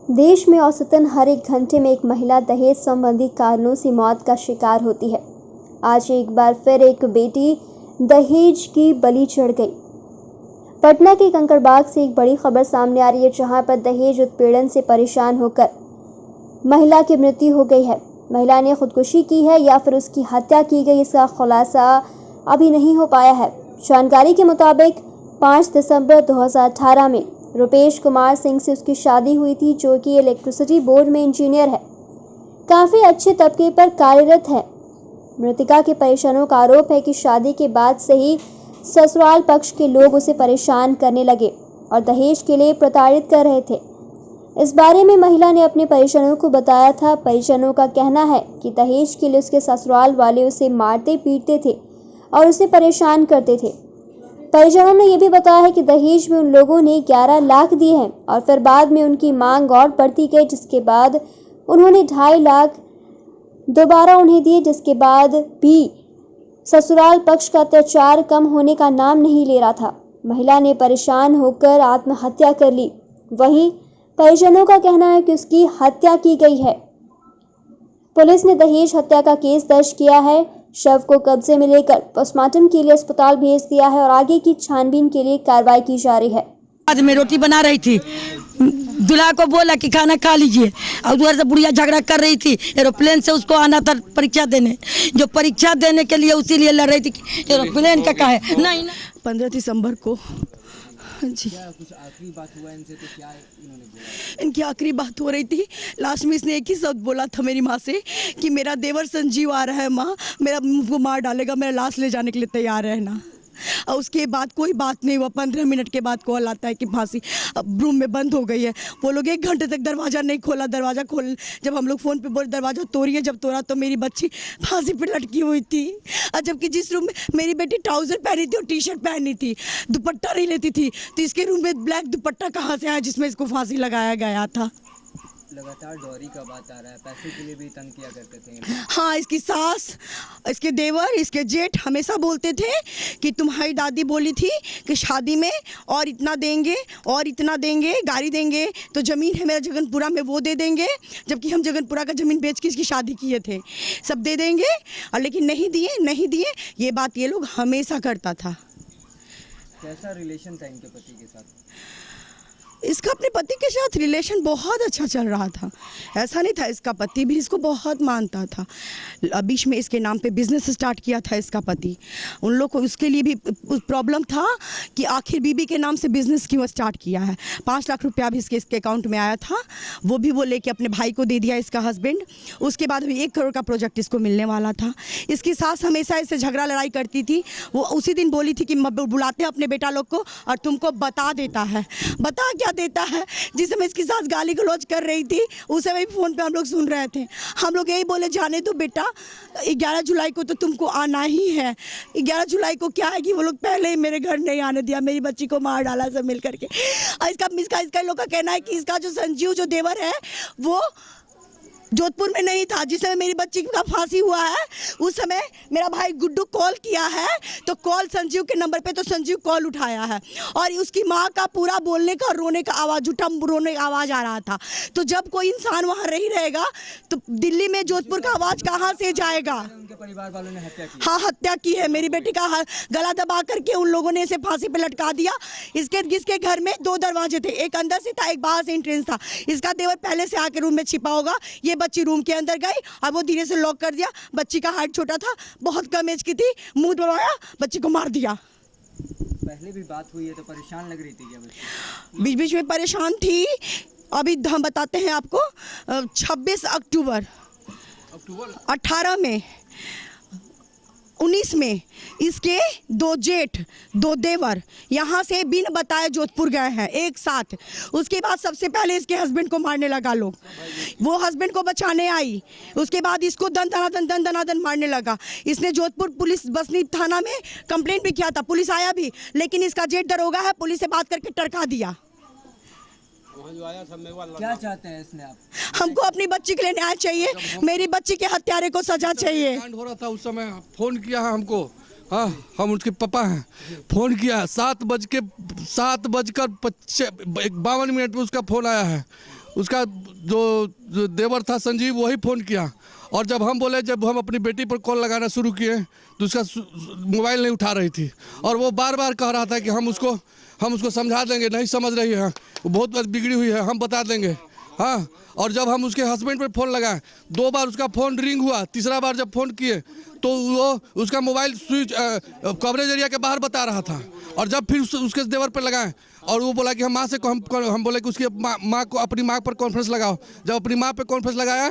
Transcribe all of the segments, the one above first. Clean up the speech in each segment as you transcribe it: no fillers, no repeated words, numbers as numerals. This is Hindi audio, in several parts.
देश में औसतन हर एक घंटे में एक महिला दहेज संबंधी कारणों से मौत का शिकार होती है। आज एक बार फिर एक बेटी दहेज की बलि चढ़ गई। पटना के कंकड़बाग से एक बड़ी खबर सामने आ रही है, जहां पर दहेज उत्पीड़न से परेशान होकर महिला की मृत्यु हो गई है। महिला ने खुदकुशी की है या फिर उसकी हत्या की गई, इसका खुलासा अभी नहीं हो पाया है। जानकारी के मुताबिक 5 दिसंबर 2018 में रुपेश कुमार सिंह से उसकी शादी हुई थी, जो कि इलेक्ट्रिसिटी बोर्ड में इंजीनियर है। काफ़ी अच्छे तबके पर कार्यरत है। मृतका के परिजनों का आरोप है कि शादी के बाद से ही ससुराल पक्ष के लोग उसे परेशान करने लगे और दहेज के लिए प्रताड़ित कर रहे थे। इस बारे में महिला ने अपने परिजनों को बताया था। परिजनों का कहना है कि दहेज के लिए उसके ससुराल वाले उसे मारते पीटते थे और उसे परेशान करते थे। परिजनों ने यह भी बताया है कि दहेज में उन लोगों ने 11 लाख दिए हैं और फिर बाद में उनकी मांग और बढ़ती गई, जिसके बाद उन्होंने 2.5 लाख दोबारा उन्हें दिए, जिसके बाद भी ससुराल पक्ष का अत्याचार कम होने का नाम नहीं ले रहा था। महिला ने परेशान होकर आत्महत्या कर ली। वहीं परिजनों का कहना है कि उसकी हत्या की गई है। पुलिस ने दहेज हत्या का केस दर्ज किया है। शव को कब्जे में लेकर पोस्टमार्टम के लिए अस्पताल भेज दिया है और आगे की छानबीन के लिए कार्रवाई की जा रही है। आज मैं रोटी बना रही थी, दूल्हा को बोला कि खाना खा लीजिए और उधर से बुढ़िया झगड़ा कर रही थी। एरोप्लेन से उसको आना था परीक्षा देने, जो परीक्षा देने के लिए उसी लिए लड़ रही थी कि एरोप्लेन का है नहीं। 15 दिसंबर को जी कुछ आखिरी बात हुआ इनसे, तो क्या इन्होंने बोला? इनकी आखिरी बात हो रही थी। लास्ट में इसने एक ही शब्द बोला था मेरी माँ से कि मेरा देवर संजीव आ रहा है, माँ मेरा मुँह को मार डालेगा, मेरा लाश ले जाने के लिए तैयार है ना। और उसके बाद कोई बात नहीं हुआ। 15 मिनट के बाद कॉल आता है कि फांसी अब रूम में बंद हो गई है। वो लोग 1 घंटे तक दरवाज़ा नहीं खोला। दरवाज़ा खोल जब हम लोग फ़ोन पे बोले दरवाज़ा तोड़िए, जब तोड़ा तो मेरी बच्ची फांसी पे लटकी हुई थी। और जबकि जिस रूम में मेरी बेटी ट्राउज़र पहनी थी और टी-शर्ट पहनी थी, दुपट्टा नहीं लेती थी, तो इसके रूम में ब्लैक दुपट्टा कहाँ से आया जिसमें इसको फांसी लगाया गया था। लगातार डॉरी का बात आ रहा है, पैसे के लिए भी तंग किया करते थे। हाँ, इसकी सास, इसके देवर, इसके जेठ हमेशा बोलते थे कि तुम्हारी दादी बोली थी कि शादी में और इतना देंगे और इतना देंगे, गाड़ी देंगे, तो ज़मीन है मेरा जगनपुरा में वो दे देंगे। जबकि हम जगनपुरा का ज़मीन बेच के इसकी शादी किए थे, सब दे देंगे। और लेकिन नहीं दिए, ये बात ये लोग हमेशा करता था। कैसा रिलेशन था इनके पति के साथ? इसका अपने पति के साथ रिलेशन बहुत अच्छा चल रहा था। ऐसा नहीं था, इसका पति भी इसको बहुत मानता था। बीच में इसके नाम पे बिजनेस स्टार्ट किया था इसका पति। उन लोग को उसके लिए भी प्रॉब्लम था कि आखिर बीबी के नाम से बिजनेस क्यों स्टार्ट किया है। 5 लाख रुपया भी इसके अकाउंट में आया था, वो भी वो लेके अपने भाई को दे दिया इसका हस्बैंड। उसके बाद भी 1 करोड़ का प्रोजेक्ट इसको मिलने वाला था। इसकी सास हमेशा इससे झगड़ा लड़ाई करती थी। वो उसी दिन बोली थी कि बुलाते हैं अपने बेटा लोग को और तुमको बता देता है। बता क्या देता है? जिस समय इसकी सास गाली गलौज कर रही थी, उस समय भी फ़ोन पे हम लोग सुन रहे थे। हम लोग यही बोले जाने दो बेटा, 11 जुलाई को तो तुमको आना ही है। 11 जुलाई को क्या है कि वो लोग पहले ही मेरे घर नहीं आने दिया, मेरी बच्ची को मार डाला सब मिल करके। और इसका लोग का कहना है कि इसका जो संजीव जो देवर है वो जोधपुर में नहीं था। जिस समय मेरी बच्ची का फांसी हुआ है उस समय मेरा भाई गुड्डू कॉल किया है, तो कॉल संजीव के नंबर पे, तो संजीव कॉल उठाया है और उसकी माँ का पूरा बोलने का रोने का आवाज़, झूठा रोने का आवाज़ आ रहा था। तो जब कोई इंसान वहाँ नहीं रहेगा तो दिल्ली में जोधपुर का आवाज़ कहाँ से जाएगा? उनके परिवार वालों ने हत्या की? हाँ, हत्या की है। मेरी बेटी का गला दबा करके उन लोगों ने इसे फांसी पे लटका दिया। इसके घर में 2 दरवाजे थे, एक अंदर से था, एक बाहर से एंट्रेंस था। इसका देवर पहले से आके रूम में छिपा होगा। ये बच्ची रूम के अंदर गई और वो धीरे से लॉक कर दिया। बच्ची का हाइट छोटा था, बहुत कम एज की थी, मुंह दबाया, बच्ची को मार दिया। पहले भी बात हुई है तो परेशान लग रही थी क्या बच्ची? बीच बीच में परेशान थी। अभी हम बताते हैं आपको, 26 अक्टूबर 18 में 19 में इसके 2 जेठ 2 देवर यहाँ से बिन बताए जोधपुर गए हैं एक साथ। उसके बाद सबसे पहले इसके हस्बैंड को मारने लगा लोग। वो हस्बैंड को बचाने आई, उसके बाद इसको दन दनादन मारने लगा। इसने जोधपुर पुलिस बसनी थाना में कंप्लेंट भी किया था, पुलिस आया भी, लेकिन इसका जेठ दरोगा है, पुलिस से बात करके टरका दिया। क्या चाहते हैं इसमें आप? हमको अपनी बच्ची के लिए न्याय चाहिए। मेरी बच्ची के हत्यारे को सजा चाहिए। हो रहा था उस समय फोन किया है हमको। हाँ, हम उसके पापा हैं। फोन किया 7:52 में उसका फ़ोन आया है उसका जो देवर था संजीव वही फ़ोन किया। और जब हम अपनी बेटी पर कॉल लगाना शुरू किए तो उसका मोबाइल नहीं उठा रही थी और वो बार बार कह रहा था कि हम उसको समझा देंगे, नहीं समझ रही है, वो बहुत बिगड़ी हुई है, हम बता देंगे। हाँ, और जब हम उसके हस्बैंड पर फ़ोन लगाए 2 बार उसका फ़ोन रिंग हुआ, तीसरा बार जब फ़ोन किए तो वो उसका मोबाइल स्विच कवरेज एरिया के बाहर बता रहा था। और जब फिर उसके देवर पर लगाए और वो बोला कि हम माँ से हम बोले कि उसकी माँ को अपनी माँ पर कॉन्फ्रेंस लगाओ। जब अपनी माँ पर कॉन्फ्रेंस लगाया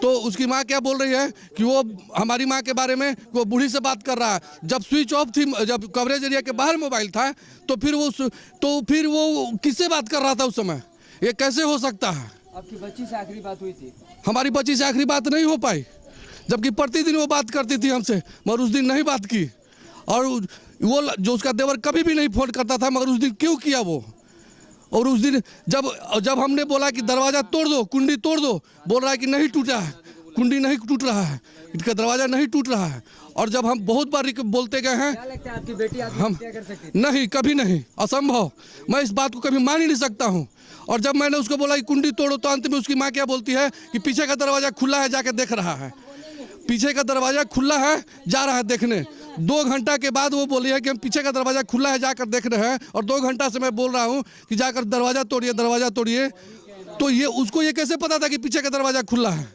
तो उसकी माँ क्या बोल रही है कि वो हमारी माँ के बारे में वो बूढ़ी से बात कर रहा है। जब स्विच ऑफ थी, जब कवरेज एरिया के बाहर मोबाइल था तो फिर वो किससे बात कर रहा था उस समय? ये कैसे हो सकता है? आपकी बच्ची से आखिरी बात हुई थी? हमारी बच्ची से आखिरी बात नहीं हो पाई, जबकि प्रतिदिन वो बात करती थी हमसे, मगर उस दिन नहीं बात की। और वो जो उसका देवर कभी भी नहीं फ़ोन करता था, मगर उस दिन क्यों किया वो? और उस दिन जब हमने बोला कि दरवाज़ा तोड़ दो, कुंडी तोड़ दो, बोल रहा है कि नहीं टूटा है, कुंडी नहीं टूट रहा है, इसका दरवाज़ा नहीं टूट रहा है। और जब हम बहुत बार बोलते गए हैं, क्या लगता है आपकी बेटी आत्महत्या कर सकती थी? नहीं, कभी नहीं, असंभव, मैं इस बात को कभी मान ही नहीं सकता हूँ। और जब मैंने उसको बोला कि कुंडी तोड़ो तो अंत में उसकी माँ क्या बोलती है कि पीछे का दरवाज़ा खुला है, जाके देख रहा है। पीछे का दरवाज़ा खुला है, जा रहा है देखने। 2 घंटा के बाद वो बोली है कि हम पीछे का दरवाज़ा खुला है, जाकर देख रहे हैं। और 2 घंटा से मैं बोल रहा हूँ कि जाकर दरवाज़ा तोड़िए, दरवाज़ा तोड़िए। तो उसको ये कैसे पता था कि पीछे का दरवाज़ा खुला है?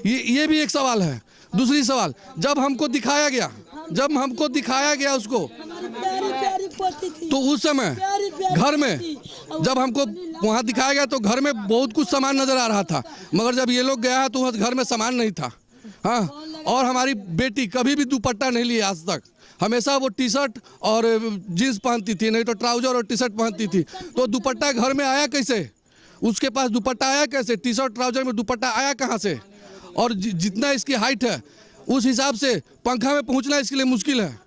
ये भी एक सवाल है। दूसरी सवाल, जब हमको दिखाया गया उसको, तो उस समय घर में जब हमको वहाँ दिखाया गया तो घर में बहुत कुछ सामान नज़र आ रहा था, मगर जब ये लोग गया है तो घर में सामान नहीं था। हाँ, और हमारी बेटी कभी भी दुपट्टा नहीं लिया आज तक, हमेशा वो टी शर्ट और जीन्स पहनती थी, नहीं तो ट्राउजर और टी शर्ट पहनती थी। तो दुपट्टा घर में आया कैसे? उसके पास दुपट्टा आया कैसे? टी शर्ट ट्राउजर में दुपट्टा आया कहाँ से? और जितना इसकी हाइट है उस हिसाब से पंखा में पहुंचना इसके लिए मुश्किल है।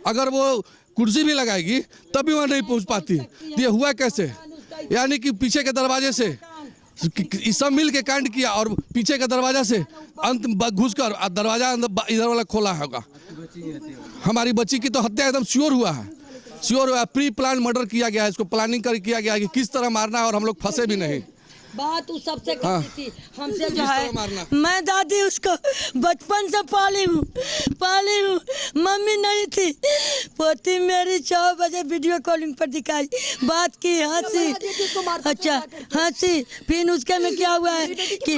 अगर वो कुर्सी भी लगाएगी तब भी वहाँ नहीं पहुंच पाती। तो ये हुआ कैसे? यानी कि पीछे के दरवाजे से सब मिल के कांड किया और पीछे का दरवाजा से अंत घुसकर दरवाजा इधर वाला खोला होगा। हमारी बच्ची की तो हत्या एकदम श्योर हुआ है, प्री प्लान मर्डर किया गया है। इसको प्लानिंग कर किया गया है कि किस तरह मारना है, और हम लोग फंसे भी नहीं। बात उस सबसे करती थी, हमसे जो है। मैं दादी उसको बचपन से पाली हूँ, मम्मी नहीं थी। पोती मेरी 6 बजे वीडियो कॉलिंग पर दिखाई, बात की, हंसी, अच्छा हंसी। फिर उसके में क्या हुआ है कि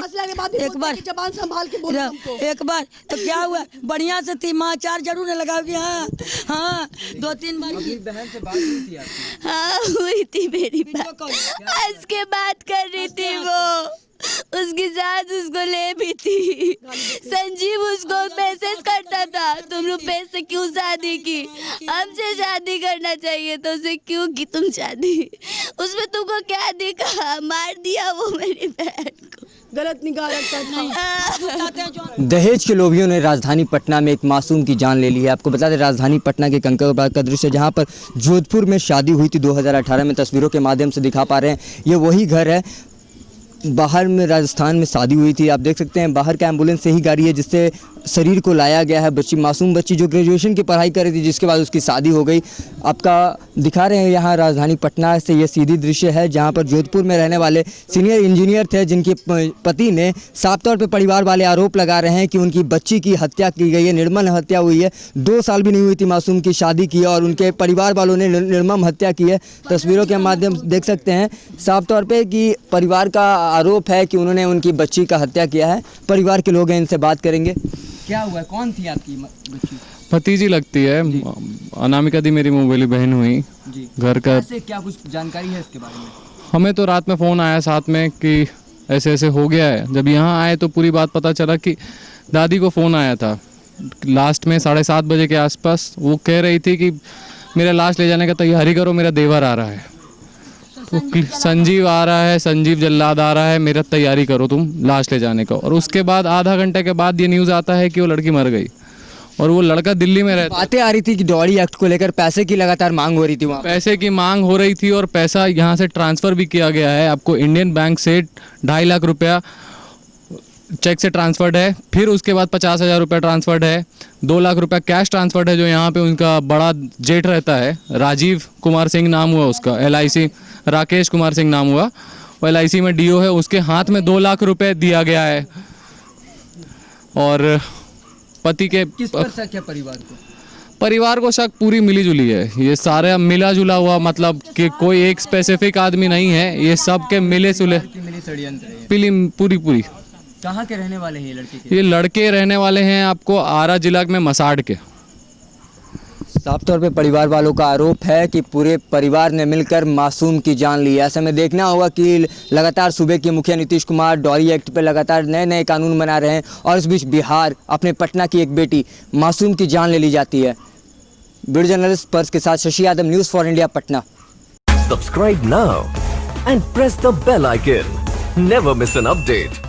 एक बार तो क्या हुआ, बढ़िया से थी, माँ 4 जरूर लगाओगी। हाँ 2-3 बार बहन से बात हुई थी आपकी? हाँ हुई थी, मेरी बात हंस के बात कर रही थी वो, उसकी सास उसको ले भी थी। संजीव उसको मैसेज करता था, तुम रुपए से क्यों शादी की, हमसे शादी करना चाहिए तो उसे क्यों की तुम शादी, उसमें तुमको क्या दिखा, मार दिया वो मेरी बहन को, गलत निगाह रखता था। दहेज के लोभियों ने राजधानी पटना में एक मासूम की जान ले ली है। आपको बता दें, राजधानी पटना के कंकड़बाग का दृश्य जहां पर जोधपुर में शादी हुई थी 2018 में, तस्वीरों के माध्यम से दिखा पा रहे हैं। ये वही घर है, बाहर में राजस्थान में शादी हुई थी। आप देख सकते हैं बाहर का एम्बुलेंस से ही गाड़ी है जिससे शरीर को लाया गया है। बच्ची, मासूम बच्ची जो ग्रेजुएशन की पढ़ाई कर रही थी, जिसके बाद उसकी शादी हो गई। आपका दिखा रहे हैं यहाँ राजधानी पटना से ये सीधी दृश्य है जहाँ पर जोधपुर में रहने वाले सीनियर इंजीनियर थे, जिनके पति ने साफ तौर पर परिवार वाले आरोप लगा रहे हैं कि उनकी बच्ची की हत्या की गई है, निर्मम हत्या हुई है। 2 साल भी नहीं हुई थी मासूम की शादी की और उनके परिवार वालों ने निर्मम हत्या की है। तस्वीरों के माध्यम से देख सकते हैं साफ तौर पर कि परिवार का आरोप है कि उन्होंने उनकी बच्ची का हत्या किया है। परिवार के लोग हैं, इनसे बात करेंगे। क्या हुआ, कौन थी आपकी बच्ची? भतीजी लगती है, अनामिका दी मेरी मोबाइल बहन हुई जी। घर का। ऐसे क्या कुछ जानकारी है इसके बारे में? हमें तो रात में फ़ोन आया साथ में कि ऐसे ऐसे हो गया है। जब यहाँ आए तो पूरी बात पता चला कि दादी को फ़ोन आया था लास्ट में 7:30 बजे के आसपास। वो कह रही थी कि मेरा लाश ले जाने का तैयारी करो, मेरा देवर आ रहा है, तो संजीव आ रहा है, संजीव जल्लाद आ रहा है, मेरा तैयारी करो तुम लाश ले जाने का। और उसके बाद आधा घंटे के बाद ये न्यूज़ आता है कि वो लड़की मर गई और वो लड़का दिल्ली में रहता। बातें आ रही थी कि डॉरी एक्ट को लेकर पैसे की लगातार मांग हो रही थी, वहाँ पैसे की मांग हो रही थी और पैसा यहाँ से ट्रांसफ़र भी किया गया है। आपको इंडियन बैंक से 2.5 लाख रुपया चेक से ट्रांसफर्ड है, फिर उसके बाद 50,000 रुपया ट्रांसफर्ड है, 2 लाख रुपया कैश ट्रांसफर्ड है जो यहाँ पे उनका बड़ा जेठ रहता है, राजीव कुमार सिंह नाम हुआ उसका, LIC राकेश कुमार सिंह नाम हुआ, वो LIC में DO है, उसके हाथ में 2 लाख रुपए दिया गया है। और पति के किस पर शक है परिवार को शक पूरी मिली जुली है, ये सारा मिला जुला हुआ, मतलब कि कोई एक स्पेसिफिक आदमी नहीं है, ये सब के मिले जुले पूरी। कहाँ के रहने वाले हैं ये लड़के? ये लड़के रहने वाले हैं आपको आरा जिला में मसाड़ के। साफ तौर पे परिवार वालों का आरोप है कि पूरे परिवार ने मिलकर मासूम की जान ली है। ऐसे में देखना होगा कि लगातार सूबे के मुखिया नीतीश कुमार डॉरी एक्ट पर लगातार नए कानून बना रहे हैं और इस बीच बिहार अपने पटना की एक बेटी मासूम की जान ले ली जाती है। वीडियो जर्नलिस्ट पर्स के साथ Shashi Yadav, news for India, Patna. Subscribe now and press the bell icon. Never miss an update.